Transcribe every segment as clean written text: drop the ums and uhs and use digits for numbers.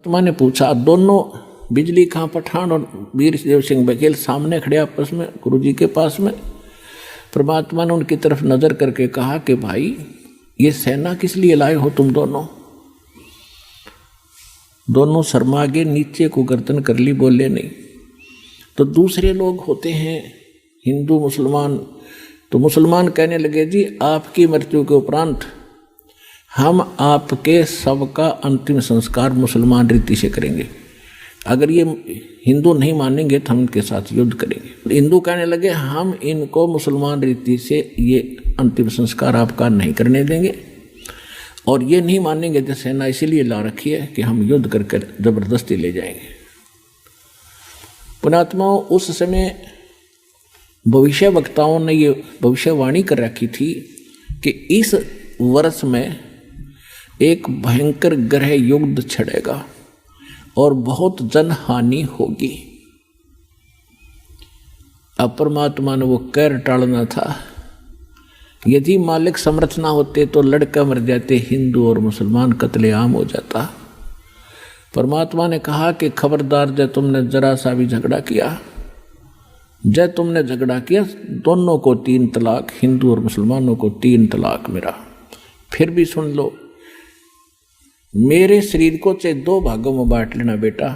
परमात्मा ने पूछा, दोनों बिजली खां पठान और वीरदेव सिंह बघेल सामने खड़े आपस में गुरु जी के पास में। परमात्मा ने उनकी तरफ नजर करके कहा कि भाई ये सेना किस लिए लाए हो तुम दोनों? दोनों शर्मा गए, नीचे को गर्दन कर ली, बोले नहीं। तो दूसरे लोग होते हैं हिंदू मुसलमान, तो मुसलमान कहने लगे जी आपकी मृत्यु के उपरांत हम आपके शव का अंतिम संस्कार मुसलमान रीति से करेंगे, अगर ये हिंदू नहीं मानेंगे तो हम इनके साथ युद्ध करेंगे। हिंदू कहने लगे हम इनको मुसलमान रीति से ये अंतिम संस्कार आपका नहीं करने देंगे, और ये नहीं मानेंगे तो सेना इसीलिए ला रखी है कि हम युद्ध करके जबरदस्ती ले जाएंगे। पुण्यात्माओं, उस समय भविष्य वक्ताओं ने ये भविष्यवाणी कर रखी थी कि इस वर्ष में एक भयंकर ग्रह युद्ध छिड़ेगा और बहुत जनहानि होगी। अब परमात्मा ने वो कहर टालना था। यदि मालिक समर्थ ना होते तो लड़का मर जाते, हिंदू और मुसलमान कत्लेआम हो जाता। परमात्मा ने कहा कि खबरदार, जब तुमने जरा सा भी झगड़ा किया, जब तुमने झगड़ा किया, दोनों को 3 तलाक, हिंदू और मुसलमानों को 3 तलाक मेरा। फिर भी सुन लो, मेरे शरीर को चाहे 2 भागों में बांट लेना बेटा,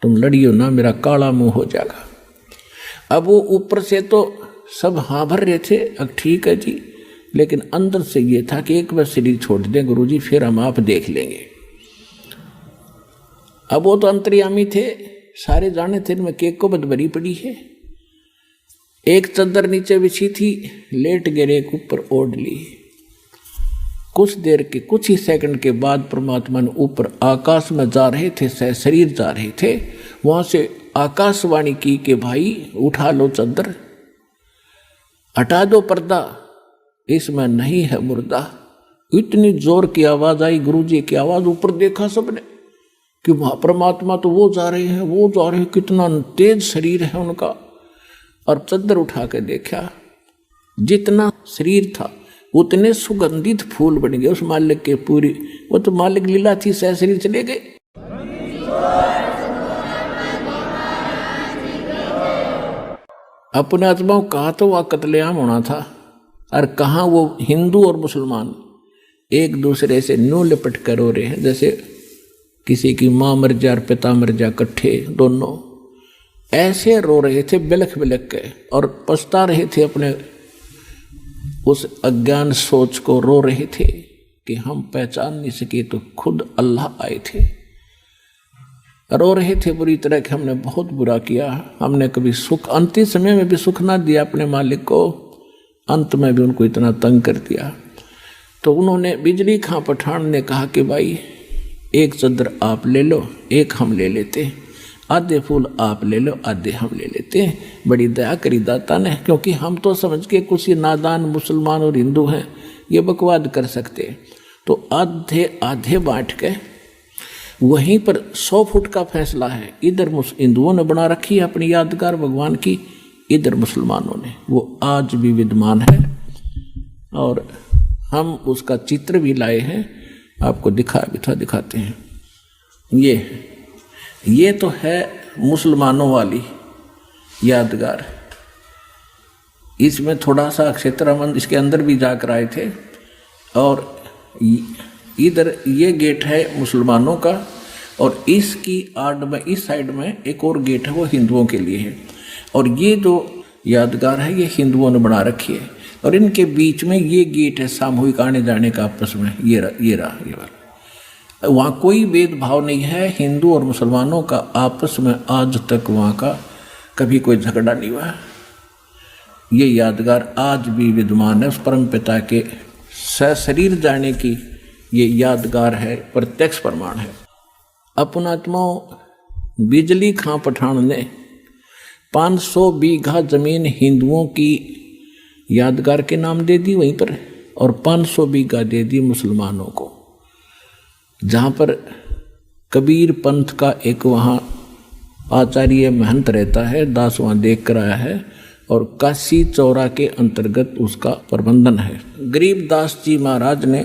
तुम लड़ियो ना, मेरा काला मुंह हो जाएगा। अब वो ऊपर से तो सब हाँ भर रहे थे, अब ठीक है जी, लेकिन अंदर से ये था कि एक बार शरीर छोड़ दें गुरुजी, फिर हम आप देख लेंगे। अब वो तो अंतर्यामी थे, सारे जाने थे इनमें केक को बद भरी पड़ी है। एक चद्दर नीचे बिछी थी, लेट गिरे, एक ऊपर ओढ़ ली। कुछ देर के, कुछ ही सेकंड के बाद परमात्मा ने ऊपर आकाश में जा रहे थे, शरीर जा रहे थे, वहां से आकाशवाणी की कि भाई उठा लो चद्दर, हटा दो पर्दा, इसमें नहीं है मुर्दा। इतनी जोर की आवाज आई, गुरुजी की आवाज, ऊपर देखा सबने कि वहां परमात्मा तो वो जा रहे हैं, वो जा रहे हैं, कितना तेज शरीर है उनका। और चद्दर उठा के देखा, जितना शरीर था उतने सुगंधित फूल बन गए उस मालिक के पूरी। वो तो मालिक लीला थी, सह शरीर चले गए। अपने आत्माओं कहा तो वह कत्लेआम होना था, और कहाँ वो हिंदू और मुसलमान एक दूसरे से न्यू लिपट कर रो रहे हैं, जैसे किसी की माँ मर जा और पिता मर जा, इकट्ठे दोनों ऐसे रो रहे थे बिलख बिलख के, और पछता रहे थे अपने उस अज्ञान सोच को, रो रहे थे कि हम पहचान नहीं सके तो खुद अल्लाह आए थे। रो रहे थे बुरी तरह कि हमने बहुत बुरा किया, हमने कभी सुख, अंतिम समय में भी सुख ना दिया अपने मालिक को, अंत में भी उनको इतना तंग कर दिया। तो उन्होंने, बिजली खां पठान ने कहा कि भाई एक चद्दर आप ले लो, एक हम ले लेते, आधे फूल आप ले लो, आधे हम ले लेते हैं। बड़ी दया करी दाता ने, क्योंकि हम तो समझ के कुछ ही नादान मुसलमान और हिंदू हैं, ये बकवाद कर सकते। तो आधे आधे बांट के, वहीं पर 100 फुट का फैसला है। इधर हिंदुओं ने बना रखी है अपनी यादगार भगवान की, इधर मुसलमानों ने, वो आज भी विद्यमान है, और हम उसका चित्र भी लाए हैं, आपको दिखाते हैं। ये तो है मुसलमानों वाली यादगार। इसमें थोड़ा सा क्षेत्रमंद इसके अंदर भी जाकर आए थे, और इधर ये गेट है मुसलमानों का, और इसकी आड़ में, इस साइड में एक और गेट है, वो हिंदुओं के लिए है। और ये जो यादगार है ये हिंदुओं ने बना रखी है, और इनके बीच में ये गेट है सामूहिक आने जाने का आपस में, ये वाला। वहाँ कोई भेदभाव नहीं है, हिंदू और मुसलमानों का आपस में आज तक वहाँ का कभी कोई झगड़ा नहीं हुआ। ये यादगार आज भी विद्यमान है, उस परम पिता के सशरीर जाने की ये यादगार है, प्रत्यक्ष प्रमाण है। अपनात्माओं, बिजली खां पठान ने 500 बीघा जमीन हिंदुओं की यादगार के नाम दे दी वहीं पर, और 500 बीघा दे दी मुसलमानों को। जहाँ पर कबीर पंथ का एक वहाँ आचार्य महंत रहता है, दास वहाँ देख कर आया है, और काशी चौरा के अंतर्गत उसका प्रबंधन है। गरीबदास जी महाराज ने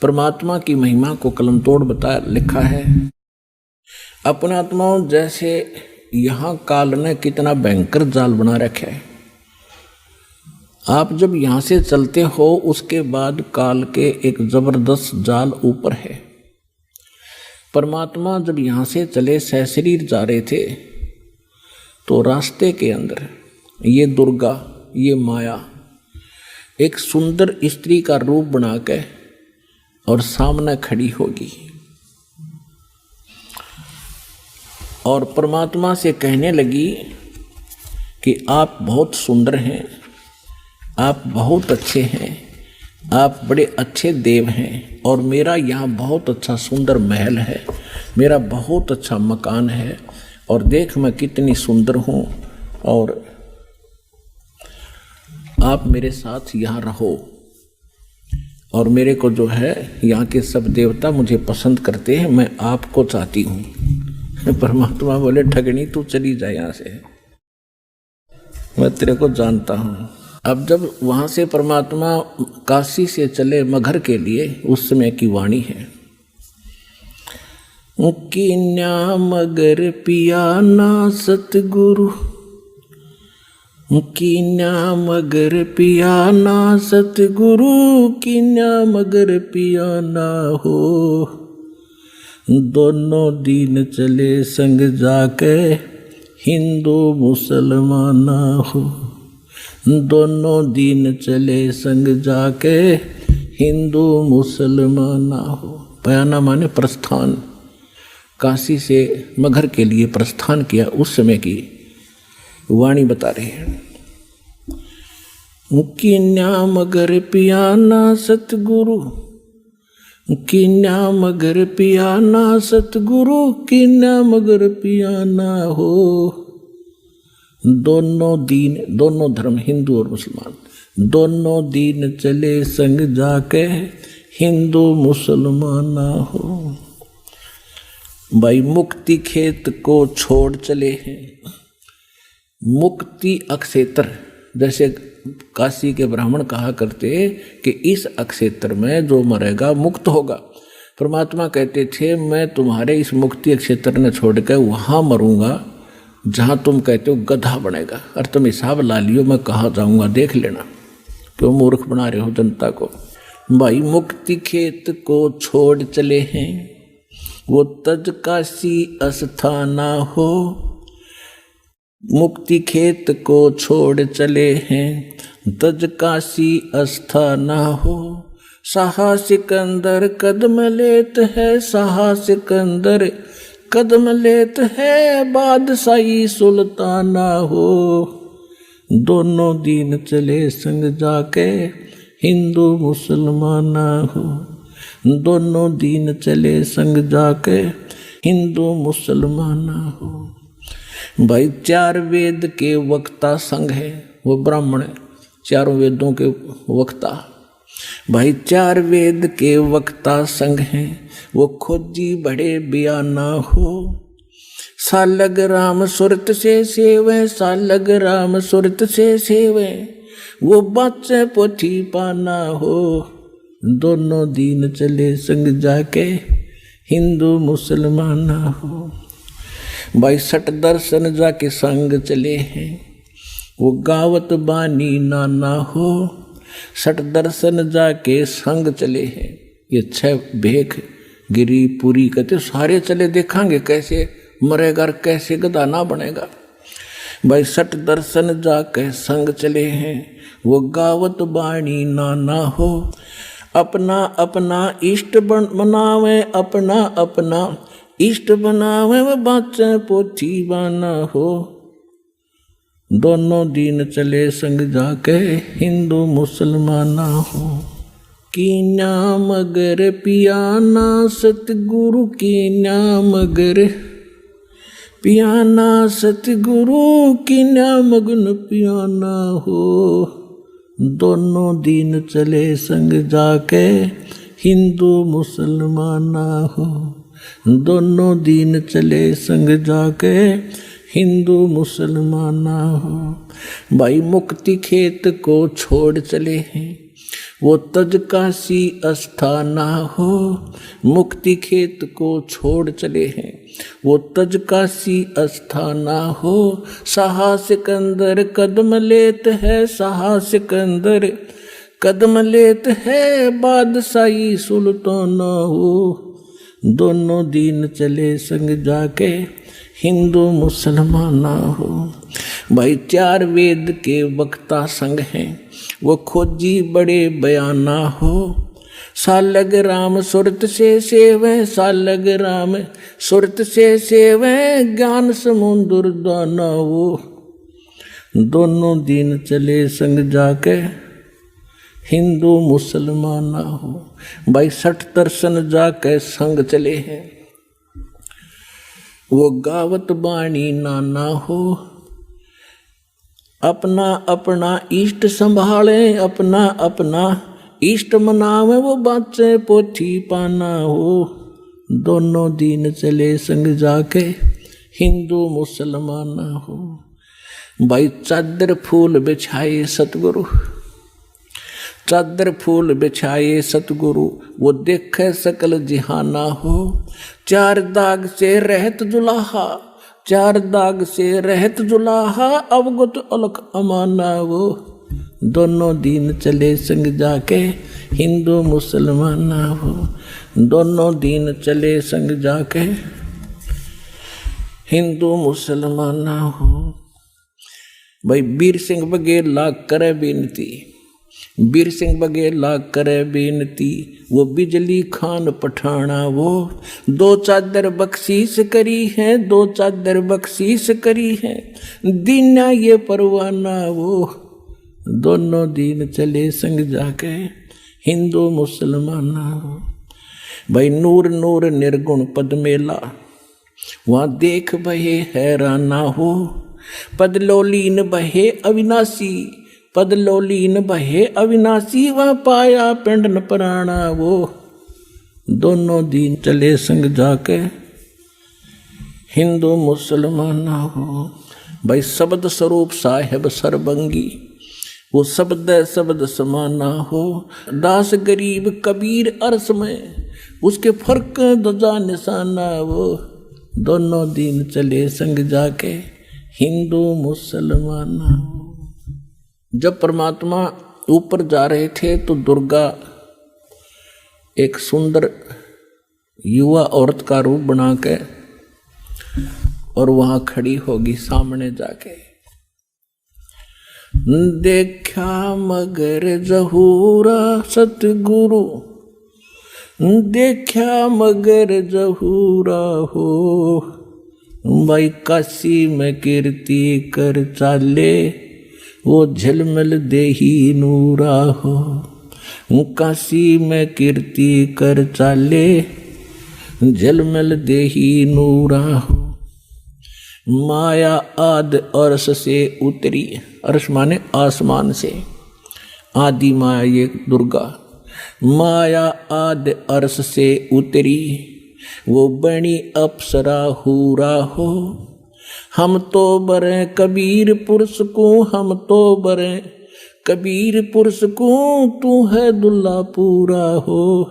परमात्मा की महिमा को कलम तोड़ बता लिखा है। अपने आत्माओं, जैसे यहाँ काल ने कितना भयंकर जाल बना रखा है। आप जब यहाँ से चलते हो उसके बाद काल के एक जबरदस्त जाल ऊपर है। परमात्मा जब यहाँ से चले सशरीर जा रहे थे तो रास्ते के अंदर ये दुर्गा, ये माया एक सुंदर स्त्री का रूप बना के और सामने खड़ी होगी और परमात्मा से कहने लगी कि आप बहुत सुंदर हैं, आप बहुत अच्छे हैं, आप बड़े अच्छे देव हैं और मेरा यहाँ बहुत अच्छा सुंदर महल है, मेरा बहुत अच्छा मकान है और देख मैं कितनी सुंदर हूँ और आप मेरे साथ यहाँ रहो। और मेरे को जो है यहाँ के सब देवता मुझे पसंद करते हैं, मैं आपको चाहती हूँ। परमात्मा बोले ठगनी तू चली जाए यहाँ से, मैं तेरे को जानता हूँ। अब जब वहाँ से परमात्मा काशी से चले मगहर के लिए, उस समय की वाणी है, कीन्या मगर पिया ना सतगुरु, कीन्या मगर पिया ना सतगुरु, कीन्या मगर पिया ना हो। दोनों दीन चले संग जाके हिंदू मुसलमान हो, दोनों दीन चले संग जाके हिंदू मुसलमान हो। पयाना माने प्रस्थान, काशी से मगहर के लिए प्रस्थान किया, उस समय की वाणी बता रहे हैं। कीन्या मगर पिया ना सतगुरु, कीन्या मगर पिया ना सतगुरु, कीन्या मगर पिया ना हो। दोनों दीन, दोनों धर्म हिंदू और मुसलमान, दोनों दीन चले संग जाके हिंदू मुसलमान ना हो। भाई मुक्ति खेत को छोड़ चले हैं। मुक्ति अक्षेत्र, जैसे काशी के ब्राह्मण कहा करते कि इस अक्षेत्र में जो मरेगा मुक्त होगा। परमात्मा कहते थे मैं तुम्हारे इस मुक्ति क्षेत्र ने छोड़ कर वहाँ मरूंगा जहाँ तुम कहते हो गधा बनेगा, और तुम हिसाब ला लियो मैं कहाँ जाऊँगा देख लेना, क्यों मूर्ख बना रहे हो जनता को। भाई मुक्ति खेत को छोड़ चले हैं, वो तज काशी अस्थाना हो। मुक्ति खेत को छोड़ चले हैं, तज काशी अस्थाना हो। साहा सिकंदर कदम लेत है, साहा सिकंदर कदम लेत है, बादशाही सुल्ताना हो। दोनों दीन चले संग जाके हिंदू मुसलमाना हो, दोनों दीन चले संग जाके हिंदू मुसलमाना हो। भाई चार वेद के वक्ता संघ है, वो ब्राह्मण है, चारों वेदों के वक्ता। भाई चार वेद के वक्ता संघ हैं, वो खोजी बड़े बयाना हो। सालग राम सुरत से सेवे, सालग राम सुरत से सेवे, वो बाचे पोथी पाना हो। दोनों दीन चले संग जाके हिंदू मुसलमान हो। भाई सट दर्शन जाके संग चले हैं, वो गावत बानी नाना हो। सट दर्शन जाके संग चले हैं, ये 6 भेख गिरी पूरी कहते सारे चले, देखांगे कैसे मरेगा और कैसे गधा ना बनेगा। भाई सट दर्शन जाके संग चले हैं, वो गावत बाणी नाना हो। अपना अपना इष्ट बनावे, अपना अपना इष्ट बनावे, वो बाचे पोथी बाना हो। दोनों दीन चले संग जाके हिंदू मुसलमाना हो। कीन्या मगर पियाना सतगुरु, कीन्या मगर पियाना सतगुरु, कीन्या मगन पियाना हो। दोनों दीन चले संग जाके हिंदू मुसलमाना हो, दोनों दीन चले संग जाके हिंदू मुसलमाना हो। भाई मुक्ति खेत को छोड़ चले हैं, वो तज काशी अस्थाना हो, मुक्ति खेत को छोड़ चले हैं। वो तज काशी अस्थाना हो, साहस सिकंदर कदम लेत है, साहस सिकंदर कदम लेत है, बादशाही सुल्ताना हो। दोनों दीन चले संग जाके, हिंदू मुसलमाना हो। भाई 4 वेद के वक्ता संग हैं, वो खोजी बड़े बयाना हो। सालग राम सुरत से सेवें, सालग राम सुरत से सेवें, ज्ञान समुद्र दाना हो। दोनों दिन चले संग जाके, हिंदू मुसलमाना हो। भाई 60 दर्शन जाके संग चले हैं, वो गावत बाणी नाना हो। अपना अपना इष्ट संभाले, अपना अपना इष्ट मनावे, वो बाचे पोथी पाना हो। दोनों दिन चले संग जाके, हिंदू मुसलमाना हो। भाई चादर फूल बिछाए सतगुरु, चादर फूल बिछाए सतगुरु, वो देखे सकल जिहाना हो। 4 दाग से रहत जुलाहा, 4 दाग से रहत जुलाहा, अवगत अलख अमाना वो। दोनों दिन चले संग जाके, हिंदू मुसलमाना हो। दोनों दिन चले संग जाके, हिंदू मुसलमाना हो। भाई वीर सिंह बघेल लाग करे बेनती, वीर सिंह बघेल लाग करे बेनती, वो बिजली खान पठाना वो। 2 चादर बख्शीश करी है, 2 चादर बख्शीश करी है, दीना ये परवाना वो। दोनों दिन चले संग जाके, हिंदू मुसलमाना हो। भाई नूर नूर निर्गुण पद मेला, वहाँ देख बहे हैराना हो। पदलोलीन बहे अविनाशी, पदलोलीन बहे अविनाशी, वहाँ पाया पिंड न पराना वो। दोनों दिन चले संग जाके, हिंदू मुसलमाना हो। भाई शब्द स्वरूप साहेब सरबंगी, वो शब्द शब्द समाना हो। दास गरीब कबीर अरस में, उसके फर्क दजा निशाना वो। दोनों दिन चले संग जाके, हिंदू मुसलमाना हो। जब परमात्मा ऊपर जा रहे थे तो दुर्गा एक सुंदर युवा औरत का रूप बना के और वहां खड़ी होगी सामने जाके। देखा मगर जहूरा सतगुरु, देखा मगर जहूरा हो। भाई काशी में कीर्ति कर चाले, वो झलमल देही नूरा हो। काशी में कीर्ति कर चाले, झलमल देही नूरा हो। माया आद अर्श से उतरी, अर्श माने आसमान से, आदि माया ये दुर्गा। माया आद अर्श से उतरी, वो बनी अप्सरा हूरा हो। हम तो बरे कबीर पुरुष को, हम तो बरे कबीर पुरुष को, तू है दुल्ला पूरा हो।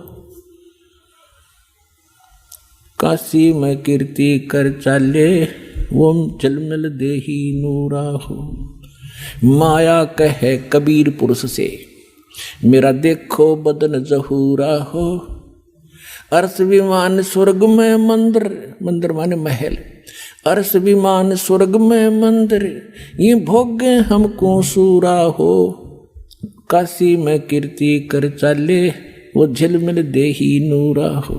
काशी में कीर्ति कर चाले, वो झलमल देही नूरा हो। माया कहे कबीर पुरुष से, मेरा देखो बदन जहूरा हो। अर्श विमान स्वर्ग में मंदिर, मंदिर माने महल। अर्श विमान स्वर्ग में मंदिर, ये भोगे हमको सूरा हो। काशी में कीर्ति कर चाले, वो झिलमिल देही नूरा हो।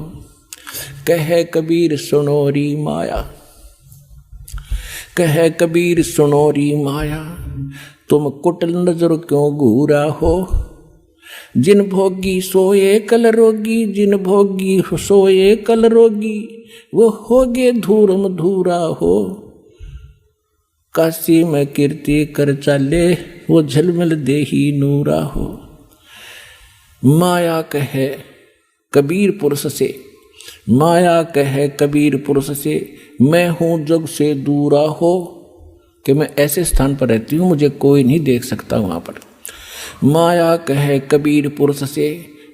कहे कबीर सुनोरी माया, कहे कबीर सुनोरी माया, तुम कुटिल नजर क्यों घूरा हो। जिन भोगी सोए कल रोगी, जिन भोगी सोए कल रोगी, वो होगे धूरम धूरा हो। काशी में कीर्ति कर चाले, वो झलमल देही नूरा हो। माया कहे कबीर पुरुष से, माया कहे कबीर पुरुष से, मैं हूँ जग से दूरा हो। कि मैं ऐसे स्थान पर रहती हूँ, मुझे कोई नहीं देख सकता वहाँ पर। माया कहे कबीर पुरुष से,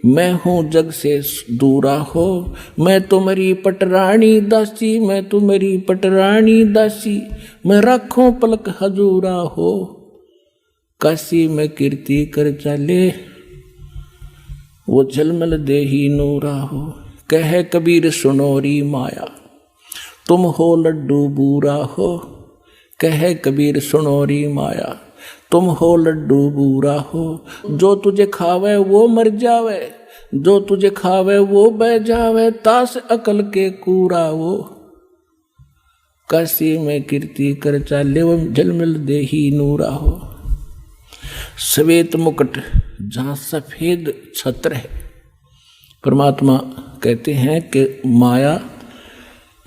मैं हूँ जग से दूरा हो। मैं तुम्हारी पटरानी दासी, मैं तुम्हारी पटरानी दासी, मैं राखों पलक हजूरा हो। काशी में कीर्ति कर चले, वो झलमल देही नूरा हो। कहे कबीर सुनोरी माया, तुम हो लड्डू बूरा हो। कहे कबीर सुनोरी माया, तुम हो लड्डू बूरा हो। जो तुझे खावे वो मर जावे, जो तुझे खावे वो बह जावे, तास अकल के कूरा वो। काशी में कीर्ति कर चाले, वो झलमिल देही नूरा हो। श्वेत मुकुट जहाँ सफेद छत्र है, परमात्मा कहते हैं कि माया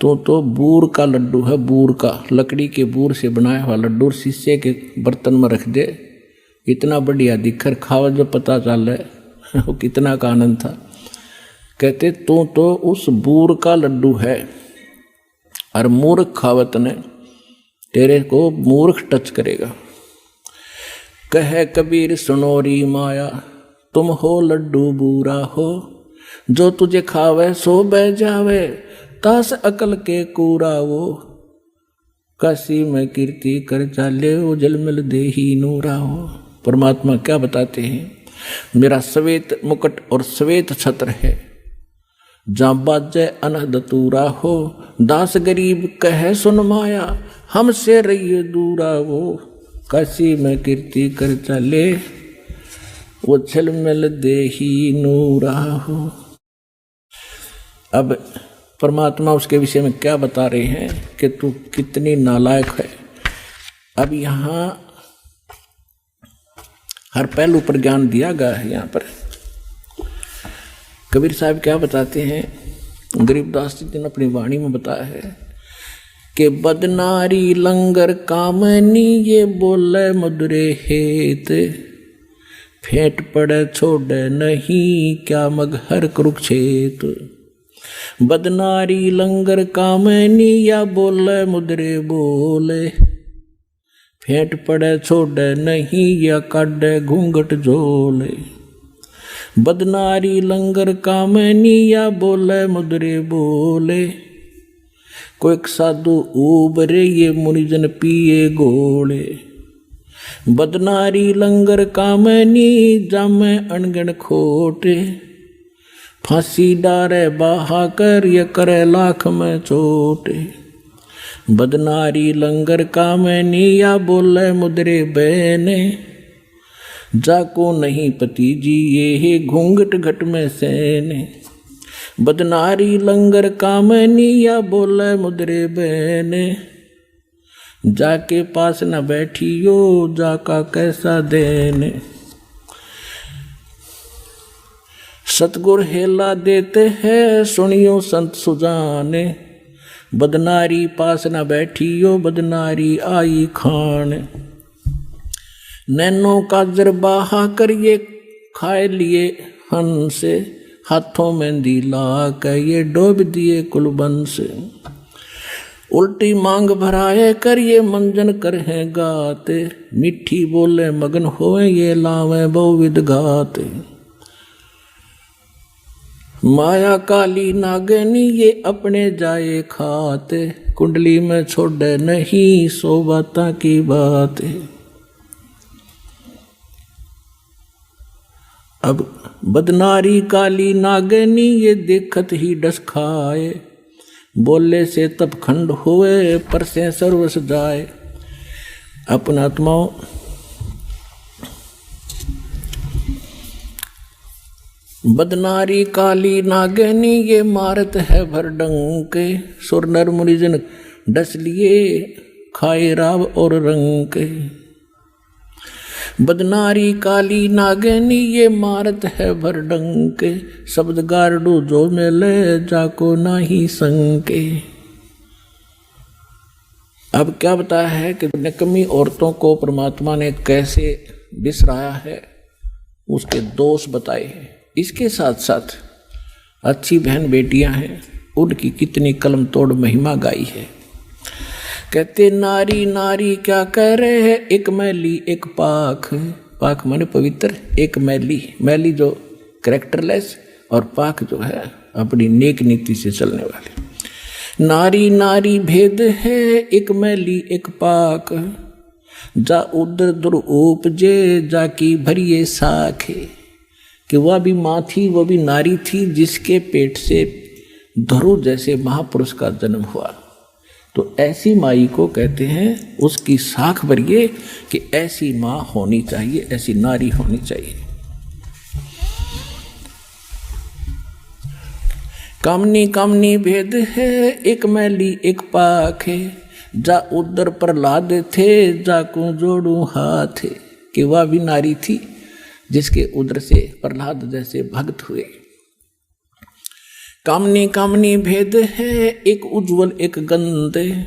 तो बूर का लड्डू है, बूर का, लकड़ी के बूर से बनाया हुआ लड्डू शीशे के बर्तन में रख दे, इतना बढ़िया दिखर खावा जो पता चल है वो कितना का आनंद था। कहते तो उस बूर का लड्डू है, और मूर्ख खावत ने तेरे को मूर्ख टच करेगा। कहे कबीर सुनोरी माया, तुम हो लड्डू बूरा हो। जो तुझे खावे सो बह जावे, तास अकल के कूरा वो। काशी में कीर्ति कर चाले, वो झलमिल देही नूरा हो। परमात्मा क्या बताते हैं, मेरा श्वेत मुकुट और श्वेत छत्र है, जहाँ बाजे अनहद तूरा हो। दास गरीब कहे सुन माया, हमसे रहिए दूरा वो। काशी में कीर्ति कर चले, वो झलमिल देही नूरा हो। अब परमात्मा उसके विषय में क्या बता रहे हैं कि तू कितनी नालायक है। अब यहाँ हर पहलू पर ज्ञान दिया गया है। यहाँ पर कबीर साहब क्या बताते हैं, गरीबदास जी ने अपनी वाणी में बताया है कि बदनारी लंगर कामनी, ये बोले मधुरे हेत। फेंट पड़े छोड़े नहीं, क्या मगहर कुरुक्षेत। बदनारी लंगर कामनी, या बोले मुद्रे बोले। फेंट पड़े छोड़े नहीं, या काढ़े घूंघट झोले। बदनारी लंगर कामनी, या बोले मुद्रे बोले। कोई साधु उबरे, ये मुनिजन पिए गोले। बदनारी लंगर कामनी, जामे अनगण खोटे। फांसी डारे बाहा कर, ये करे लाख में चोटे। बदनारी लंगर कामनी, या बोले मुद्रे बहने। जाको नहीं पति जी, ये घूंघट घट में सेने। बदनारी लंगर कामनी, या बोले मुद्रे बहने। जाके पास न बैठियो, जाका कैसा देने। सतगुर हेला देते हैं, सुनियो संत सुजाने। बदनारी पास न बैठियो, बदनारी आई खान। नैनो काजर बाहा करिए, खाए लिए हंस। हाथों में दिला के, ये डोब दिए कुलबंस। उल्टी मांग भराए करिए, मंजन करहे गाते। मिठी बोले मगन होए, ये लावे बहुविध गाते। माया काली नागनी, ये अपने जाए खाते। कुंडली में छोड़े नहीं, सो बाता की बात। अब बदनारी काली नागनी, ये देखत ही डस खाए। बोले से तब खंड हुए, पर से सर्वस जाए। अपना आत्माओं, बदनारी काली नागनी, ये मारत है भर डंके। सुर नर मुनिजन डस लिए, खाए राव और रंके। बदनारी काली नागनी, ये मारत है भर डंके। शब्द गारडू जो मिले, जाको नाही संके। अब क्या बताया है कि निकम्मी औरतों को परमात्मा ने कैसे बिसराया है, उसके दोष बताए हैं। इसके साथ साथ अच्छी बहन बेटियां हैं, उनकी कितनी कलम तोड़ महिमा गाई है। कहते नारी नारी क्या कह रहे हैं, एक मैली एक पाख। पाक माने पवित्र, एक मैली, मैली जो कैरेक्टरलेस, और पाक जो है अपनी नेक नीति से चलने वाली। नारी नारी भेद है, एक मैली एक पाक, जा उदर दुर उपजे जाकी भरिए साखे। कि वह भी माँ थी, वह भी नारी थी, जिसके पेट से धरु जैसे महापुरुष का जन्म हुआ। तो ऐसी माई को कहते हैं, उसकी साख भरिए कि ऐसी माँ होनी चाहिए, ऐसी नारी होनी चाहिए। कामनी कामनी भेद है, एक मैली एक पाक है, जा उदर प्रहलाद थे, जाकू जोड़ू हाथ। कि वह भी नारी थी, जिसके उदर से प्रहलाद जैसे भक्त हुए। कामनी कामनी भेद है, एक उज्जवल एक गंदे,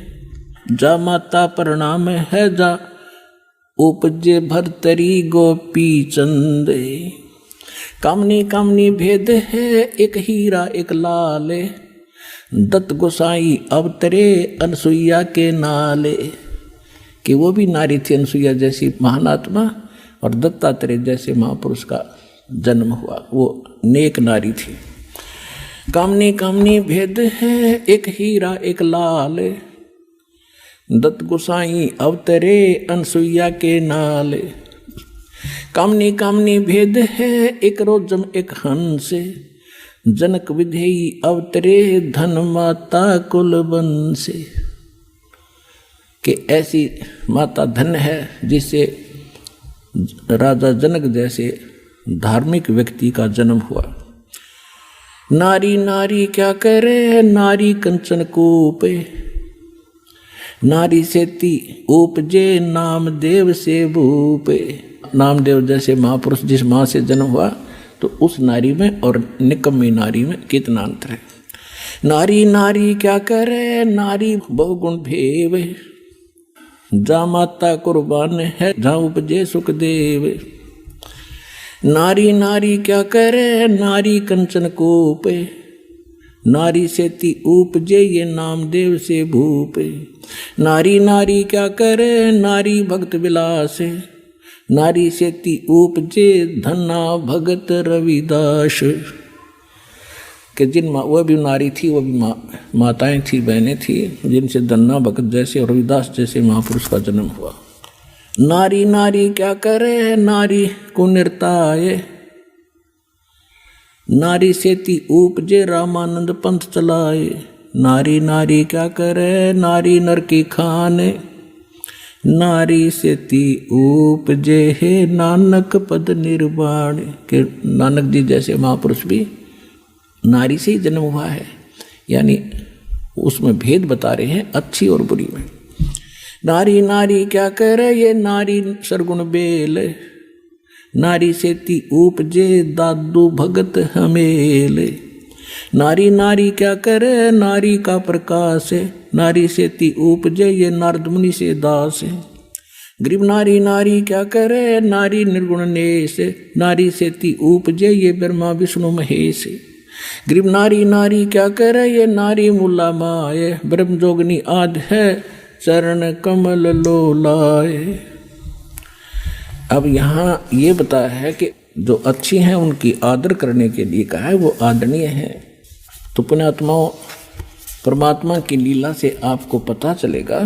जा माता प्रणाम है, जा उपजे भरतरी गोपी चंदे। कामनी कामनी भेद है, एक हीरा एक लाल, दत्त गोसाई अवतरे अनसुईया के नाले। कि वो भी नारी थी, अनसुईया जैसी महान आत्मा, और दत्तात्रेय जैसे महापुरुष का जन्म हुआ, वो नेक नारी थी। कामनी कामनी भेद है, एक हीरा एक लाल, दत्त गोसाई अवतरे अनसुईया के नाले। कामनी कामनी भेद है, एक रोजम एक हंस, जनक विधेयी अवतरे धन माता कुल वंश। कि ऐसी माता धन है, जिससे राजा जनक जैसे धार्मिक व्यक्ति का जन्म हुआ। नारी नारी क्या करे, नारी कंचन कूपे, नारी सेती उपजे नामदेव से भूपे। नामदेव जैसे महापुरुष जिस माँ से जन्म हुआ, तो उस नारी में और निकम्मी नारी में कितना अंतर है। नारी नारी क्या करे, नारी बहुगुण भेव, जा माता कुर्बान है, जा उपजे सुखदेव। नारी नारी क्या करे, नारी कंचन कूपे, नारी सेती उपजे ये नामदेव से भूपे। नारी नारी क्या करे, नारी भक्त विलास, नारी सेती उपजे धन्ना भगत रविदास। कि जिन वह भी नारी थी, वह भी माताएं थी, बहनें थी, जिनसे धन्ना भगत जैसे और रविदास जैसे महापुरुष का जन्म हुआ। नारी नारी क्या करे, नारी को निर्ताय, नारी सेती उपजे रामानंद पंथ चलाए। नारी नारी क्या करे, नारी नर की खाने, नारी सेती उपजे है नानक पद निर्वाण। के नानक जी जैसे महापुरुष भी नारी से ही जन्म हुआ है, यानी उसमें भेद बता रहे हैं अच्छी और बुरी में। नारी नारी क्या करे, ये नारी सरगुण बेल, नारी सेती उपजे दादू भगत हमेल। नारी नारी क्या करे, नारी का प्रकाश, नारी सेती उपजे ये नारद मुनि से दास। गरीब नारी नारी क्या करे, नारी निर्गुण नेश, नारी सेती उपजे ये ब्रह्मा विष्णु महेश। गरीब नारी नारी क्या करे, ये नारी मूला माए, ब्रह्म जोगनी आद है चरण कमल लोलाए। अब यहाँ ये बताया है कि जो अच्छी हैं उनकी आदर करने के लिए कहा है, वो आदरणीय है। तो पुण्यात्माओं, परमात्मा की लीला से आपको पता चलेगा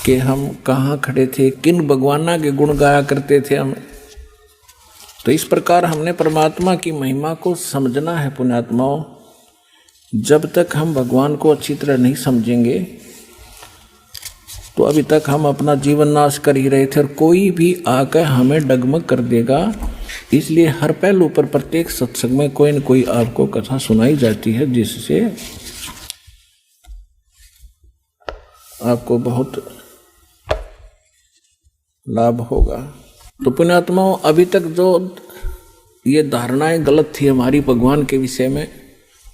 कि हम कहाँ खड़े थे, किन भगवाना के गुण गाया करते थे हम। तो इस प्रकार हमने परमात्मा की महिमा को समझना है पुण्यात्माओं। जब तक हम भगवान को अच्छी तरह नहीं समझेंगे, तो अभी तक हम अपना जीवन नाश कर ही रहे थे, और कोई भी आकर हमें डगमग कर देगा। इसलिए हर पहलू पर प्रत्येक सत्संग में कोई न कोई आपको कथा सुनाई जाती है, जिससे आपको बहुत लाभ होगा। तो पुण्यात्माओं, अभी तक जो ये धारणाएं गलत थी हमारी भगवान के विषय में,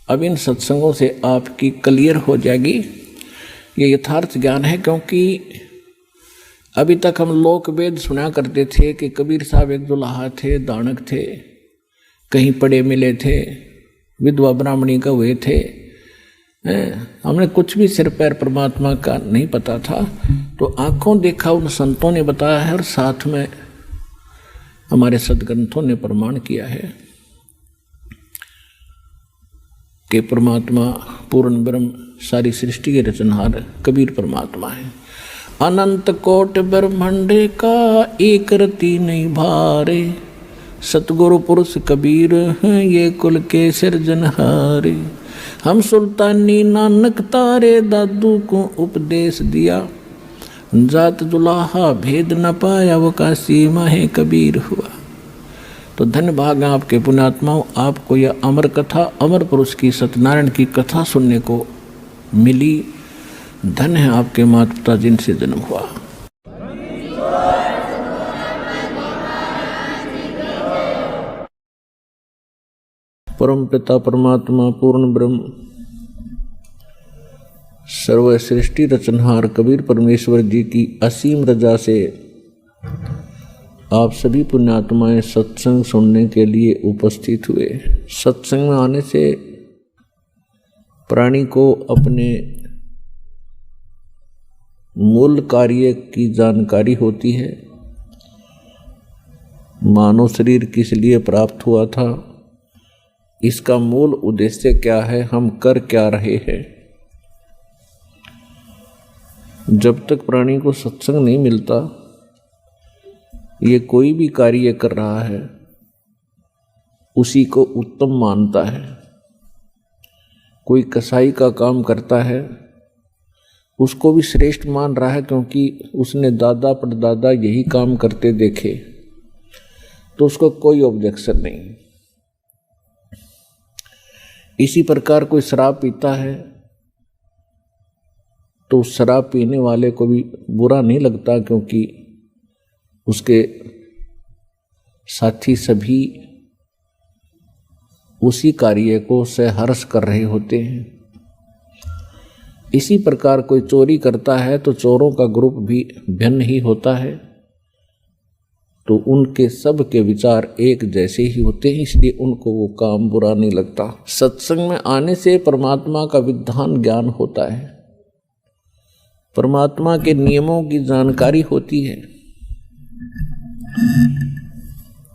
अब इन सत्संगों से आपकी क्लियर हो जाएगी। ये यथार्थ ज्ञान है, क्योंकि अभी तक हम लोक वेद सुना करते थे कि कबीर साहब एक दुल्हा थे, दानक थे, कहीं पड़े मिले थे, विधवा ब्राह्मणी का हुए थे, हमने कुछ भी सिर पैर परमात्मा का नहीं पता था, तो आंखों देखा उन संतों ने बताया है और साथ में हमारे सदग्रंथों ने प्रमाण किया है कि परमात्मा पूर्ण ब्रह्म सारी सृष्टि के रचनहार कबीर परमात्मा है। अनंत कोट ब्रह्मांडे का एक रति नहीं भारे, सतगुरु पुरुष कबीर हैं ये कुल के सिरजनहारे। हम सुल्तानी नानक तारे दादू को उपदेश दिया, जात दुलाहा भेद न पाया वो काशी माहे कबीर हुआ। तो धन्य भाग आपके पुण्यात्माओं, आपको यह अमर कथा अमर पुरुष की सत्यनारायण की कथा सुनने को मिली। धन्य है आपके माता पिता जिनसे जन्म हुआ। परम पिता परमात्मा पूर्ण ब्रह्म सर्व सृष्टि रचनहार कबीर परमेश्वर जी की असीम रजा से आप सभी पुण्यात्माएं सत्संग सुनने के लिए उपस्थित हुए। सत्संग में आने से प्राणी को अपने मूल कार्य की जानकारी होती है। मानव शरीर किस लिए प्राप्त हुआ था, इसका मूल उद्देश्य क्या है, हम कर क्या रहे हैं। जब तक प्राणी को सत्संग नहीं मिलता, ये कोई भी कार्य कर रहा है उसी को उत्तम मानता है। कोई कसाई का काम करता है उसको भी श्रेष्ठ मान रहा है, क्योंकि उसने दादा परदादा यही काम करते देखे, तो उसको कोई ऑब्जेक्शन नहीं। इसी प्रकार कोई शराब पीता है तो शराब पीने वाले को भी बुरा नहीं लगता, क्योंकि उसके साथी सभी उसी कार्य को सहर्ष कर रहे होते हैं। इसी प्रकार कोई चोरी करता है तो चोरों का ग्रुप भी भिन्न ही होता है, तो उनके सब के विचार एक जैसे ही होते हैं, इसलिए उनको वो काम बुरा नहीं लगता। सत्संग में आने से परमात्मा का विधान ज्ञान होता है, परमात्मा के नियमों की जानकारी होती है,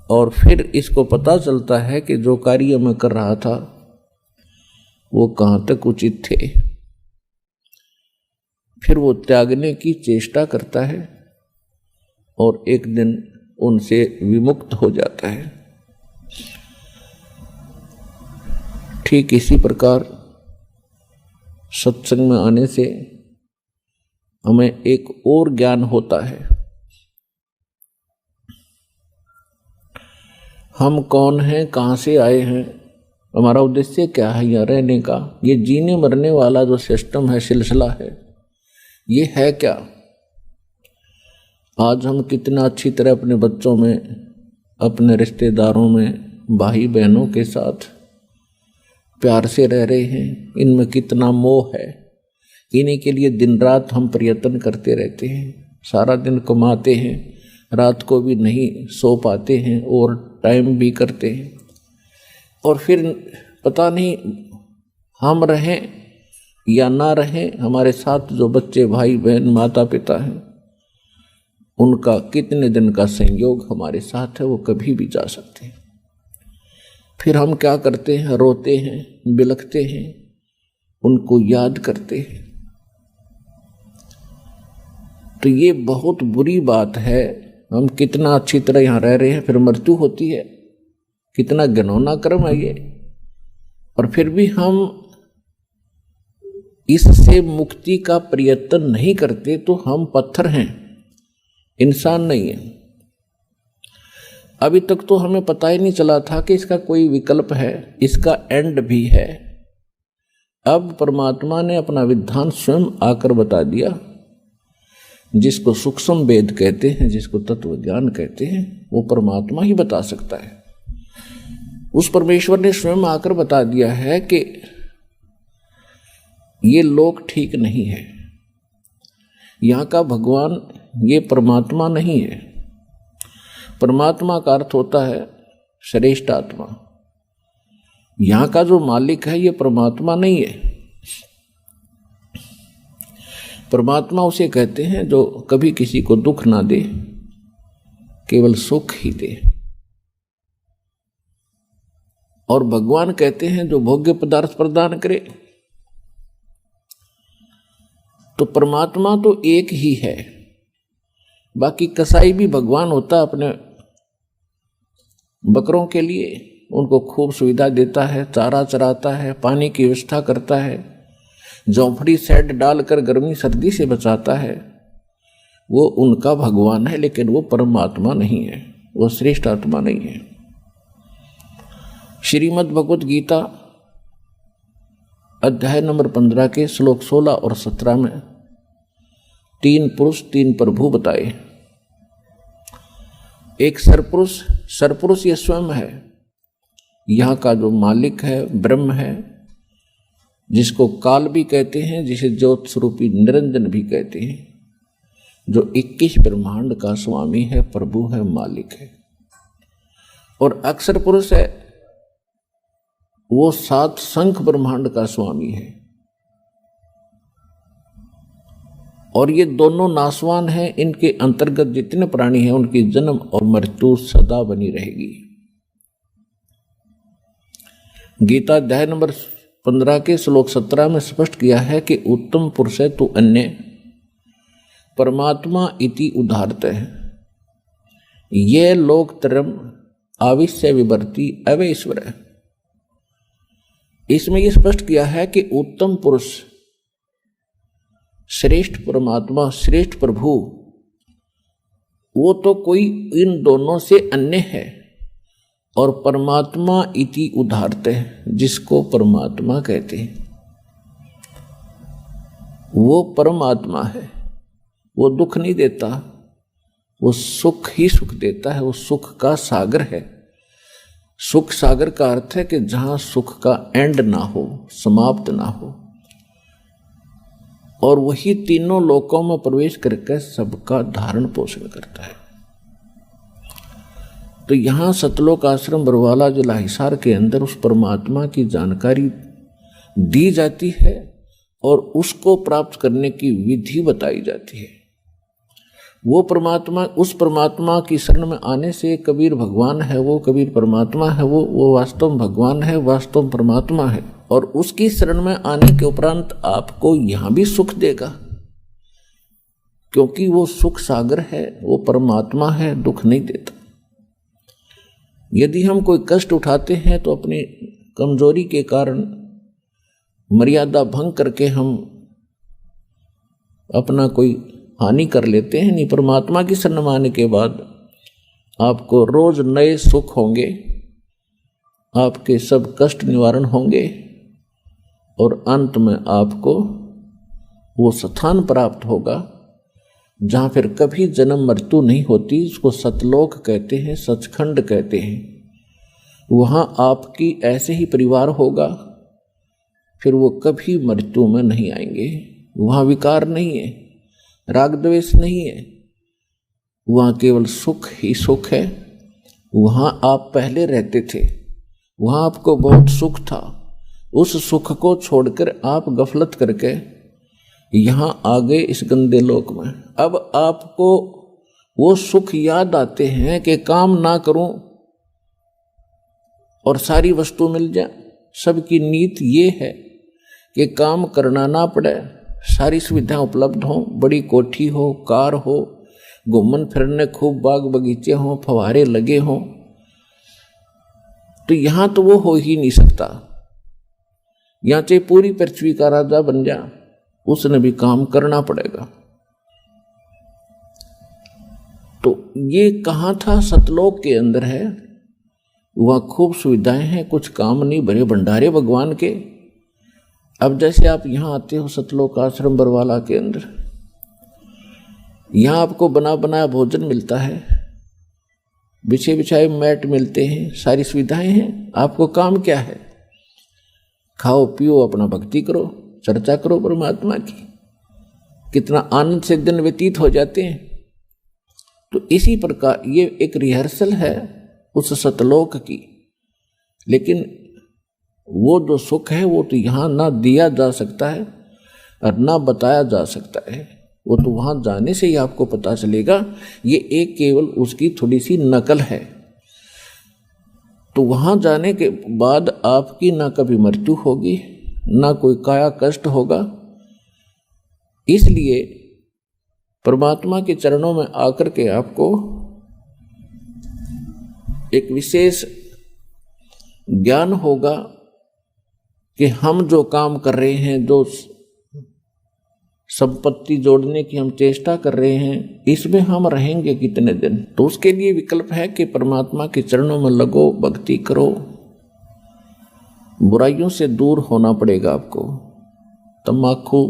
और फिर इसको पता चलता है कि जो कार्य मैं कर रहा था वो कहाँ तक उचित थे। फिर वो त्यागने की चेष्टा करता है और एक दिन उनसे विमुक्त हो जाता है। ठीक इसी प्रकार सत्संग में आने से हमें एक और ज्ञान होता है। हम कौन हैं, कहाँ से आए हैं, हमारा उद्देश्य क्या है यहाँ रहने का। ये जीने मरने वाला जो सिस्टम है, सिलसिला है, ये है क्या। आज हम कितना अच्छी तरह अपने बच्चों में, अपने रिश्तेदारों में, भाई बहनों के साथ प्यार से रह रहे हैं। इनमें कितना मोह है, इन्हीं के लिए दिन रात हम प्रयत्न करते रहते हैं। सारा दिन कमाते हैं, रात को भी नहीं सो पाते हैं और टाइम भी करते हैं, और फिर पता नहीं हम रहें या ना रहें, हमारे साथ जो बच्चे भाई बहन माता पिता हैं उनका कितने दिन का संयोग हमारे साथ है, वो कभी भी जा सकते हैं। फिर हम क्या करते हैं, रोते हैं, बिलखते हैं, उनको याद करते हैं। तो ये बहुत बुरी बात है। हम कितना अच्छी तरह यहाँ रह रहे हैं, फिर मृत्यु होती है, कितना घिनौना कर्म है ये। और फिर भी हम इससे मुक्ति का प्रयत्न नहीं करते, तो हम पत्थर हैं, इंसान नहीं है। अभी तक तो हमें पता ही नहीं चला था कि इसका कोई विकल्प है, इसका एंड भी है। अब परमात्मा ने अपना विधान स्वयं आकर बता दिया। जिसको सूक्ष्म वेद कहते हैं, जिसको तत्व ज्ञान कहते हैं, वो परमात्मा ही बता सकता है। उस परमेश्वर ने स्वयं आकर बता दिया है कि ये लोक ठीक नहीं है, यहाँ का भगवान ये परमात्मा नहीं है। परमात्मा का अर्थ होता है श्रेष्ठ आत्मा। यहाँ का जो मालिक है ये परमात्मा नहीं है। परमात्मा उसे कहते हैं जो कभी किसी को दुख ना दे, केवल सुख ही दे। और भगवान कहते हैं जो भोग्य पदार्थ प्रदान करे। तो परमात्मा तो एक ही है, बाकी कसाई भी भगवान होता अपने बकरों के लिए, उनको खूब सुविधा देता है, चारा चराता है, पानी की व्यवस्था करता है, झोंपड़ी सेट डालकर गर्मी सर्दी से बचाता है। वो उनका भगवान है, लेकिन वो परमात्मा नहीं है, वो श्रेष्ठ आत्मा नहीं है। श्रीमद् भगवत गीता अध्याय नंबर 15 के श्लोक 16 और 17 में 3 पुरुष 3 प्रभु बताए। एक सरपुरुष ये स्वयं है, यहाँ का जो मालिक है ब्रह्म है, जिसको काल भी कहते हैं, जिसे ज्योत स्वरूपी निरंजन भी कहते हैं, जो 21 ब्रह्मांड का स्वामी है, प्रभु है, मालिक है। और अक्षर पुरुष है, वो 7 संख ब्रह्मांड का स्वामी है। और ये दोनों नासवान हैं, इनके अंतर्गत जितने प्राणी हैं उनकी जन्म और मृत्यु सदा बनी रहेगी। गीता अध्याय नंबर 15 के श्लोक 17 में स्पष्ट किया है कि उत्तम पुरुष है तो अन्य परमात्मा इति उदाहरते हैं, ये लोकत्रयम् आविश्य विवर्ती अवैश्वर है। इसमें यह स्पष्ट किया है कि उत्तम पुरुष, श्रेष्ठ परमात्मा, श्रेष्ठ प्रभु, वो तो कोई इन दोनों से अन्य है। और परमात्मा इति उदाहरते हैं, जिसको परमात्मा कहते हैं, वो परमात्मा है। वो दुख नहीं देता, वो सुख ही सुख देता है, वो सुख का सागर है। सुख सागर का अर्थ है कि जहां सुख का एंड ना हो, समाप्त ना हो। और वही तीनों लोकों में प्रवेश करके सबका धारण पोषण करता है। तो यहां सतलोक आश्रम बरवाला जिला हिसार के अंदर उस परमात्मा की जानकारी दी जाती है और उसको प्राप्त करने की विधि बताई जाती है। वो परमात्मा, उस परमात्मा की शरण में आने से कबीर भगवान है, वो कबीर परमात्मा है, वो वास्तव में भगवान है, वास्तव में परमात्मा है। और उसकी शरण में आने के उपरांत आपको यहां भी सुख देगा, क्योंकि वो सुख सागर है, वो परमात्मा है, दुख नहीं देता। यदि हम कोई कष्ट उठाते हैं तो अपनी कमजोरी के कारण मर्यादा भंग करके हम अपना कोई हानि कर लेते हैं। नहीं, परमात्मा की शरण में आने के बाद आपको रोज नए सुख होंगे, आपके सब कष्ट निवारण होंगे और अंत में आपको वो स्थान प्राप्त होगा जहाँ फिर कभी जन्म मृत्यु नहीं होती। इसको सतलोक कहते हैं, सचखंड कहते हैं। वहाँ आपकी ऐसे ही परिवार होगा, फिर वो कभी मृत्यु में नहीं आएंगे। वहाँ विकार नहीं है, राग द्वेष नहीं है, वहाँ केवल सुख ही सुख है। वहाँ आप पहले रहते थे, वहाँ आपको बहुत सुख था, उस सुख को छोड़कर आप गफलत करके यहाँ आ गए इस गंदे लोक में। अब आपको वो सुख याद आते हैं कि काम ना करूं और सारी वस्तु मिल जाए। सबकी नीत ये है कि काम करना ना पड़े, सारी सुविधाएं उपलब्ध हों, बड़ी कोठी हो, कार हो, घूमन फिरने खूब बाग बगीचे हों, फव्वारे लगे हों। तो यहां तो वो हो ही नहीं सकता। यहां चाहे पूरी पृथ्वी का राजा बन जा, उसने भी काम करना पड़ेगा। तो ये कहाँ था? सतलोक के अंदर है। वहाँ खूब सुविधाएं हैं, कुछ काम नहीं, भरे भंडारे भगवान के। अब जैसे आप यहाँ आते हो सतलोक आश्रम बरवाला के अंदर, यहाँ आपको बना बनाया भोजन मिलता है, बिछे बिछाए मैट मिलते हैं, सारी सुविधाएं हैं। आपको काम क्या है? खाओ पियो, अपना भक्ति करो, चर्चा करो परमात्मा की। कितना आनंद से दिन व्यतीत हो जाते हैं। तो इसी प्रकार ये एक रिहर्सल है उस सतलोक की। लेकिन वो जो सुख है वो तो यहाँ ना दिया जा सकता है, और ना बताया जा सकता है, वो तो वहां जाने से ही आपको पता चलेगा। ये एक केवल उसकी थोड़ी सी नकल है। तो वहां जाने के बाद आपकी ना कभी मृत्यु होगी, ना कोई काया कष्ट होगा। इसलिए परमात्मा के चरणों में आकर के आपको एक विशेष ज्ञान होगा कि हम जो काम कर रहे हैं, जो संपत्ति जोड़ने की हम चेष्टा कर रहे हैं, इसमें हम रहेंगे कितने दिन। तो उसके लिए विकल्प है कि परमात्मा के चरणों में लगो, भक्ति करो। बुराइयों से दूर होना पड़ेगा आपको। तम्बाकू,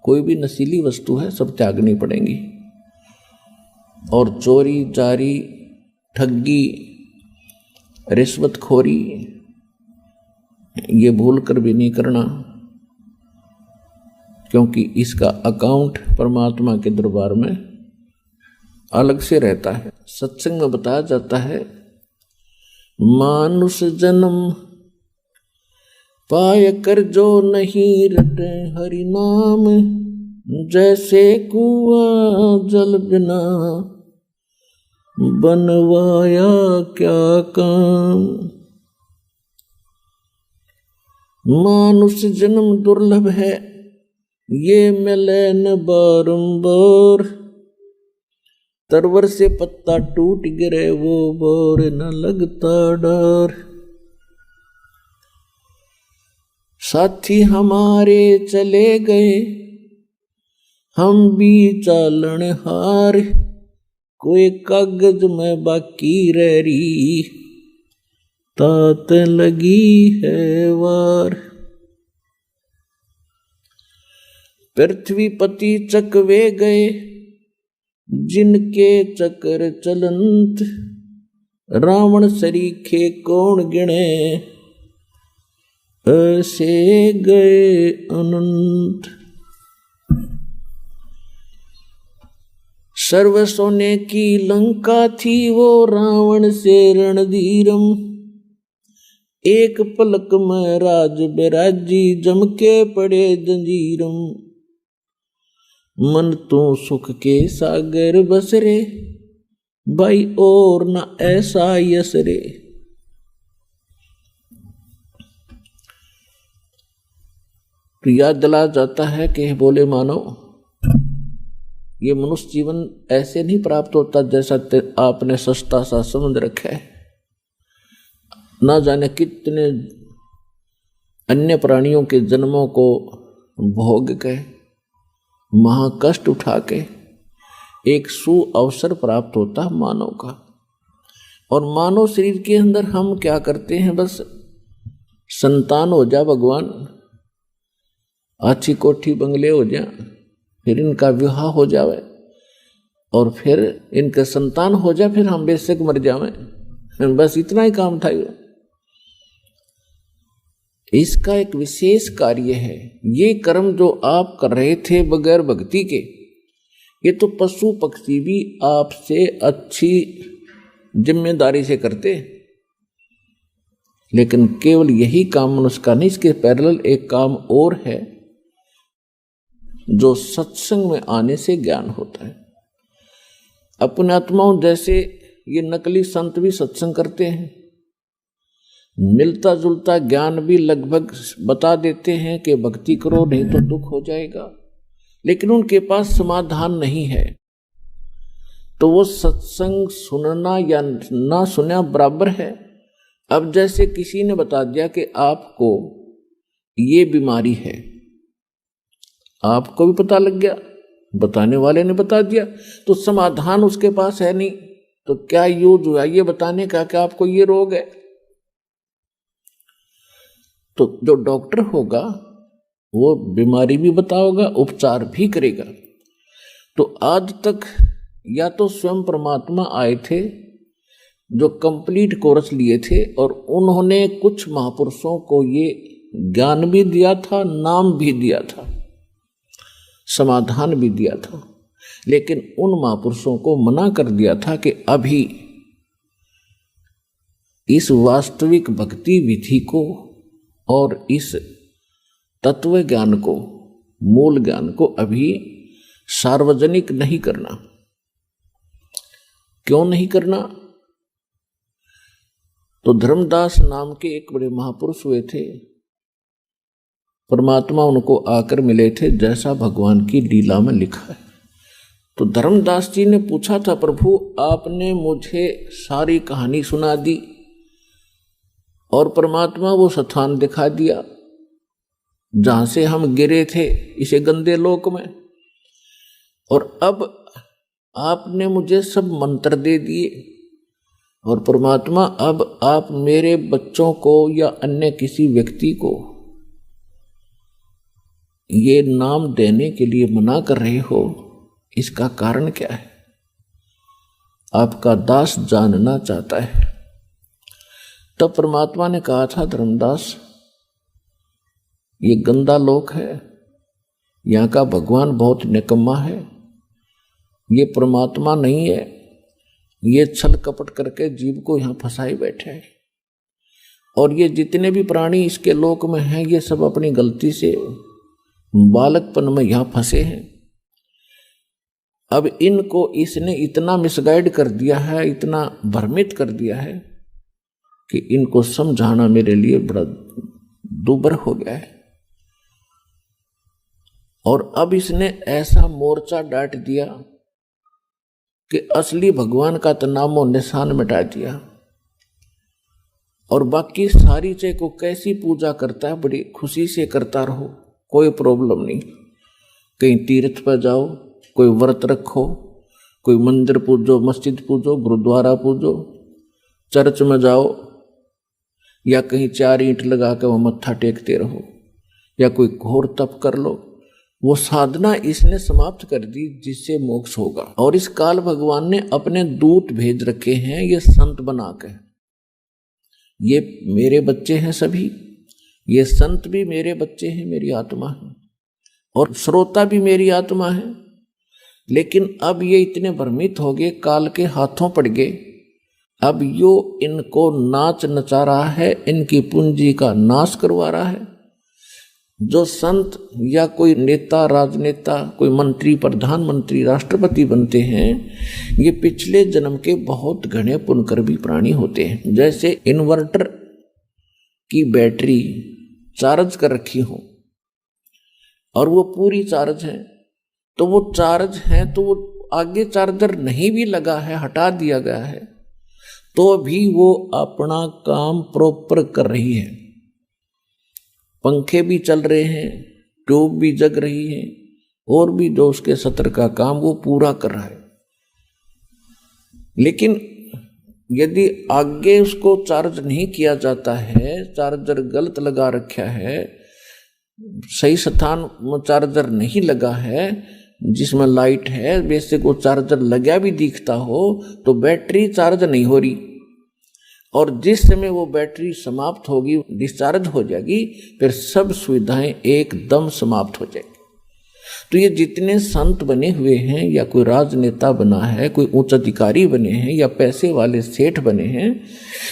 कोई भी नशीली वस्तु है, सब त्यागनी पड़ेंगी। और चोरी, जारी, ठगी, रिश्वतखोरी, ये भूल कर भी नहीं करना, क्योंकि इसका अकाउंट परमात्मा के दरबार में अलग से रहता है। सत्संग में बताया जाता है, मानुष जन्म पाय कर जो नहीं रटे हरि नाम, जैसे कुआं जल बिना बनवाया क्या काम। मानुष जन्म दुर्लभ है, ये मिले न बारंबार, तरवर से पत्ता टूट गिरे वो बोर न लगता डर। साथी हमारे चले गए, हम भी चालन हार, कोई कागज में बाकी रह रही, तात लगी है वार। पृथ्वीपति चकवे गए, जिनके चक्र चलंत, रावण सरीखे कौन गिने, ऐसे गए अनंत। सर्व सोने की लंका थी वो रावण से रणधीरम, एक पलक में राज बिराजी, जम के पड़े जंजीरम। मन तो सुख के सागर बसरे, भाई और न ऐसा यसरे। तो याद दिला जाता है कि बोले मानव, ये मनुष्य जीवन ऐसे नहीं प्राप्त होता जैसा आपने सस्ता सा समझ रखा है। ना जाने कितने अन्य प्राणियों के जन्मों को भोग के, महाकष्ट उठा के एक सु अवसर प्राप्त होता मानव का। और मानव शरीर के अंदर हम क्या करते हैं, बस संतान हो जा भगवान, अच्छी कोठी बंगले हो जा, फिर इनका विवाह हो जावे और फिर इनके संतान हो जाए, फिर हम बेशक मर जावे, बस इतना ही काम था। इसका एक विशेष कार्य है। ये कर्म जो आप कर रहे थे बगैर भक्ति के, ये तो पशु पक्षी भी आपसे अच्छी जिम्मेदारी से करते, लेकिन केवल यही काम मनुष्य का नहीं, इसके पैरेलल एक काम और है जो सत्संग में आने से ज्ञान होता है। अपने आत्माओं जैसे ये नकली संत भी सत्संग करते हैं, मिलता जुलता ज्ञान भी लगभग बता देते हैं कि भक्ति करो नहीं तो दुख हो जाएगा, लेकिन उनके पास समाधान नहीं है। तो वो सत्संग सुनना या ना सुनना बराबर है। अब जैसे किसी ने बता दिया कि आपको ये बीमारी है, आपको भी पता लग गया, बताने वाले ने बता दिया, तो समाधान उसके पास है नहीं, तो क्या यूज हुआ ये बताने का कि आपको ये रोग है। तो जो डॉक्टर होगा वो बीमारी भी बताओगा, उपचार भी करेगा। तो आज तक या तो स्वयं परमात्मा आए थे जो कंप्लीट कोर्स लिए थे, और उन्होंने कुछ महापुरुषों को ये ज्ञान भी दिया था, नाम भी दिया था, समाधान भी दिया था, लेकिन उन महापुरुषों को मना कर दिया था कि अभी इस वास्तविक भक्ति विधि को और इस तत्व ज्ञान को मूल ज्ञान को अभी सार्वजनिक नहीं करना। क्यों नहीं करना? तो धर्मदास नाम के एक बड़े महापुरुष हुए थे, परमात्मा उनको आकर मिले थे, जैसा भगवान की लीला में लिखा है। तो धर्मदास जी ने पूछा था, प्रभु आपने मुझे सारी कहानी सुना दी और परमात्मा वो स्थान दिखा दिया जहां से हम गिरे थे इसे गंदे लोक में, और अब आपने मुझे सब मंत्र दे दिए, और परमात्मा अब आप मेरे बच्चों को या अन्य किसी व्यक्ति को ये नाम देने के लिए मना कर रहे हो, इसका कारण क्या है? आपका दास जानना चाहता है। तब परमात्मा ने कहा था, धर्मदास ये गंदा लोक है, यहाँ का भगवान बहुत निकम्मा है, ये परमात्मा नहीं है, ये छल कपट करके जीव को यहाँ फंसाए बैठे है, और ये जितने भी प्राणी इसके लोक में हैं ये सब अपनी गलती से बालकपन में यहाँ फंसे हैं। अब इनको इसने इतना मिसगाइड कर दिया है, इतना भ्रमित कर दिया है कि इनको समझाना मेरे लिए बड़ा दुभर हो गया है। और अब इसने ऐसा मोर्चा डांट दिया कि असली भगवान का तो नामो निशान मिटा दिया, और बाकी सारी चाहे को कैसी पूजा करता है बड़ी खुशी से करता रहो, कोई प्रॉब्लम नहीं। कहीं तीर्थ पर जाओ, कोई व्रत रखो, कोई मंदिर पूजो, मस्जिद पूजो, गुरुद्वारा पूजो, चर्च में जाओ, या कहीं 4 ईंट लगा के वह मत्था टेकते रहो, या कोई घोर तप कर लो। वो साधना इसने समाप्त कर दी जिससे मोक्ष होगा। और इस काल भगवान ने अपने दूत भेज रखे हैं ये संत बना के। ये मेरे बच्चे हैं सभी, ये संत भी मेरे बच्चे हैं, मेरी आत्मा है, और श्रोता भी मेरी आत्मा है। लेकिन अब ये इतने भ्रमित हो गए, काल के हाथों पड़ गए। अब यो इनको नाच नचा रहा है, इनकी पूंजी का नाश करवा रहा है। जो संत या कोई नेता, राजनेता, कोई मंत्री, प्रधानमंत्री, राष्ट्रपति बनते हैं, ये पिछले जन्म के बहुत घने पुण्यकर्मी प्राणी होते हैं। जैसे इन्वर्टर की बैटरी चार्ज कर रखी हो और वो पूरी चार्ज है, तो वो चार्ज है तो वो आगे चार्जर नहीं भी लगा है, हटा दिया गया है, तो भी वो अपना काम प्रॉपर कर रही है। पंखे भी चल रहे हैं, ट्यूब भी जग रही है, और भी जो उसके सत्र का काम वो पूरा कर रहा है। लेकिन यदि आगे उसको चार्ज नहीं किया जाता है, चार्जर गलत लगा रखा है, सही स्थान में चार्जर नहीं लगा है, जिसमें लाइट है, वैसे को चार्जर लगा भी दिखता हो तो बैटरी चार्ज नहीं हो रही, और जिस समय वो बैटरी समाप्त होगी, डिस्चार्ज हो जाएगी, फिर सब सुविधाएं एकदम समाप्त हो जाएगी। तो ये जितने संत बने हुए हैं, या कोई राजनेता बना है, कोई उच्च अधिकारी बने हैं, या पैसे वाले सेठ बने हैं,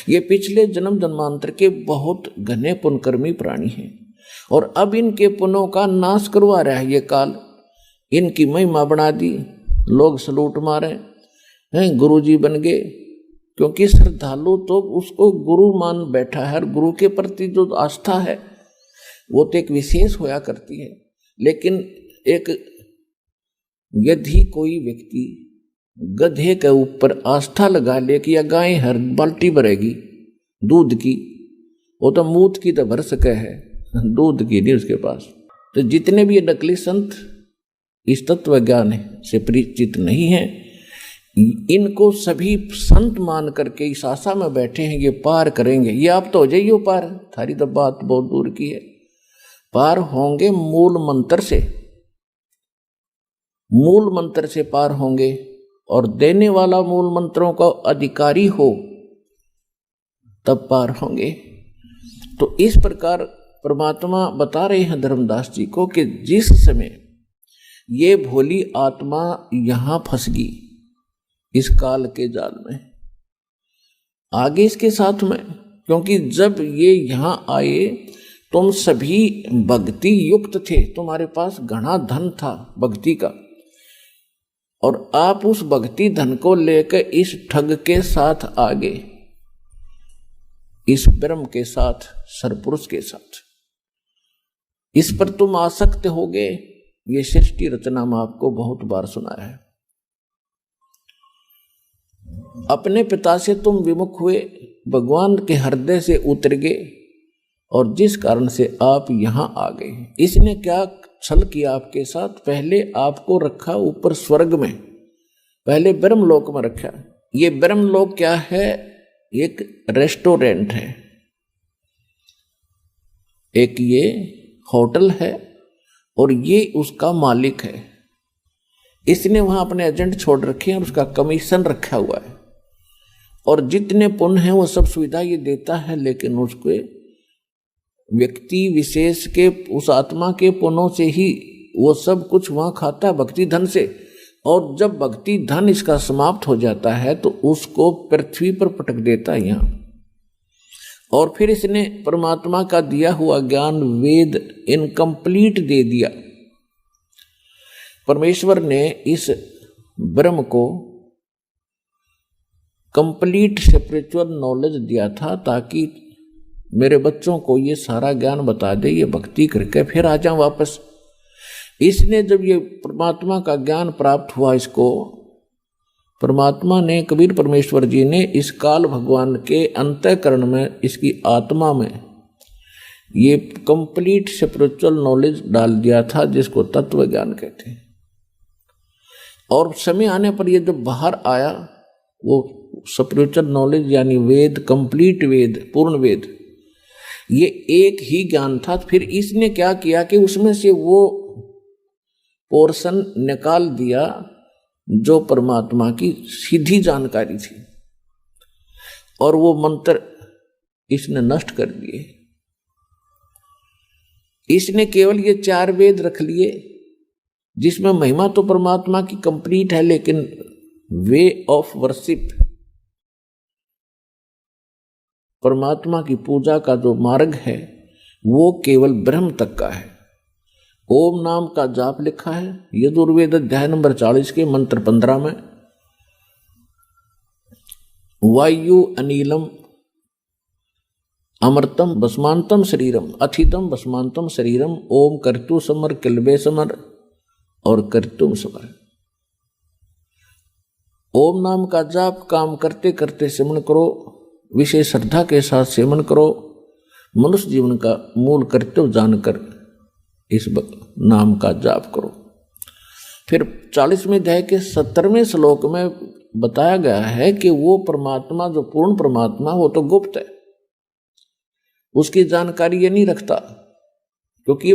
ये पिछले जन्म जन्मांतर के बहुत घने पुण्यकर्मी प्राणी हैं, और अब इनके पुण्यों का नाश करवा रहा है ये काल। इनकी महिमा बना दी, लोग सलूट मारे हैं, गुरु जी बन गए, क्योंकि श्रद्धालु तो उसको गुरु मान बैठा है, और गुरु के प्रति जो आस्था है वो तो एक विशेष होया करती है। लेकिन एक यदि कोई व्यक्ति गधे के ऊपर आस्था लगा ले कि या गाय हर बाल्टी भरेगी दूध की, वो तो मूत की तो भर सके है, दूध की नहीं उसके पास। तो जितने भी ये नकली संत इस तत्व ज्ञान से परिचित नहीं हैं, इनको सभी संत मान करके इस आशा में बैठे हैं ये पार करेंगे। ये आप तो हो जाइए पार, थारी तो बात बहुत दूर की है। पार होंगे मूल मंत्र से, मूल मंत्र से पार होंगे, और देने वाला मूल मंत्रों का अधिकारी हो तब पार होंगे। तो इस प्रकार परमात्मा बता रहे हैं धर्मदास जी को कि जिस समय ये भोली आत्मा यहां फंस गई इस काल के जाल में, आगे इसके साथ में, क्योंकि जब ये यहां आए तुम सभी भक्ति युक्त थे, तुम्हारे पास घना धन था भक्ति का, और आप उस भक्ति धन को लेकर इस ठग के साथ आगे, इस ब्रह्म के साथ, सरपुरुष के साथ, इस पर तुम आसक्त हो गए। ये सृष्टि रचना में आपको बहुत बार सुनाया है। अपने पिता से तुम विमुख हुए, भगवान के हृदय से उतर गए, और जिस कारण से आप यहां आ गए। इसने क्या छल किया आपके साथ? पहले आपको रखा ऊपर स्वर्ग में, पहले ब्रह्मलोक में रखा। ये ब्रह्मलोक क्या है? एक रेस्टोरेंट है, एक ये होटल है, और ये उसका मालिक है। इसने वहां अपने एजेंट छोड़ रखे हैं और उसका कमीशन रखा हुआ है, और जितने पुण्य हैं वो सब सुविधा ये देता है, लेकिन उसके व्यक्ति विशेष के, उस आत्मा के पुण्यों से ही वो सब कुछ वहां खाता है, भक्ति धन से। और जब भक्ति धन इसका समाप्त हो जाता है तो उसको पृथ्वी पर पटक देता है यहाँ। और फिर इसने परमात्मा का दिया हुआ ज्ञान, वेद, इनकम्प्लीट दे दिया। परमेश्वर ने इस ब्रह्म को कंप्लीट स्पिरिचुअल नॉलेज दिया था, ताकि मेरे बच्चों को ये सारा ज्ञान बता दे, ये भक्ति करके फिर आ जाऊं वापस। इसने जब ये परमात्मा का ज्ञान प्राप्त हुआ, इसको परमात्मा ने, कबीर परमेश्वर जी ने इस काल भगवान के अंतःकरण में, इसकी आत्मा में ये कंप्लीट स्पिरिचुअल नॉलेज डाल दिया था, जिसको तत्व ज्ञान कहते हैं। और समय आने पर ये जब बाहर आया, वो स्पिरिचुअल नॉलेज यानी वेद, कंप्लीट वेद, पूर्ण वेद, ये एक ही ज्ञान था। फिर इसने क्या किया कि उसमें से वो पोर्शन निकाल दिया जो परमात्मा की सीधी जानकारी थी, और वो मंत्र इसने नष्ट कर दिए। इसने केवल ये 4 वेद रख लिए, जिसमें महिमा तो परमात्मा की कंप्लीट है, लेकिन वे ऑफ वर्शिप, परमात्मा की पूजा का जो मार्ग है वो केवल ब्रह्म तक का है। ओम नाम का जाप लिखा है यजुर्वेद अध्याय नंबर 40 के मंत्र 15 में। वायु अनिलम अमृतम भस्मांतम शरीरम अथितम भस्मांतम शरीरम ओम कर्तु समर किलबे समर और कर्तुम समर। ओम नाम का जाप काम करते करते सेवन करो, विशेष श्रद्धा के साथ सेवन करो, मनुष्य जीवन का मूल कर्तव्य जानकर इस नाम का जाप करो। फिर 40वें अध्याय के 17वें श्लोक में बताया गया है कि वो परमात्मा, जो पूर्ण परमात्मा, वो तो गुप्त है, उसकी जानकारी ये नहीं रखता, क्योंकि ये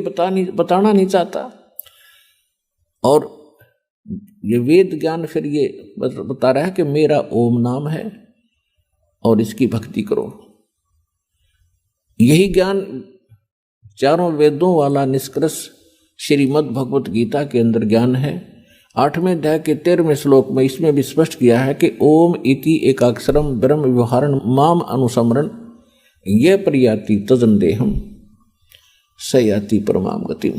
बताना नहीं चाहता। और ये वेद ज्ञान फिर ये बता रहा है कि मेरा ओम नाम है और इसकी भक्ति करो। यही ज्ञान चारों वेदों वाला निष्कर्ष श्रीमद् भगवत गीता के अंदर ज्ञान है। 8वें अध्याय के 13वें श्लोक में इसमें भी स्पष्ट किया है कि ओम इति एकाक्षरम ब्रह्म व्यवहारण माम अनुसमरण ये प्रयाति तजन देहम सयाति परमाम गतिम।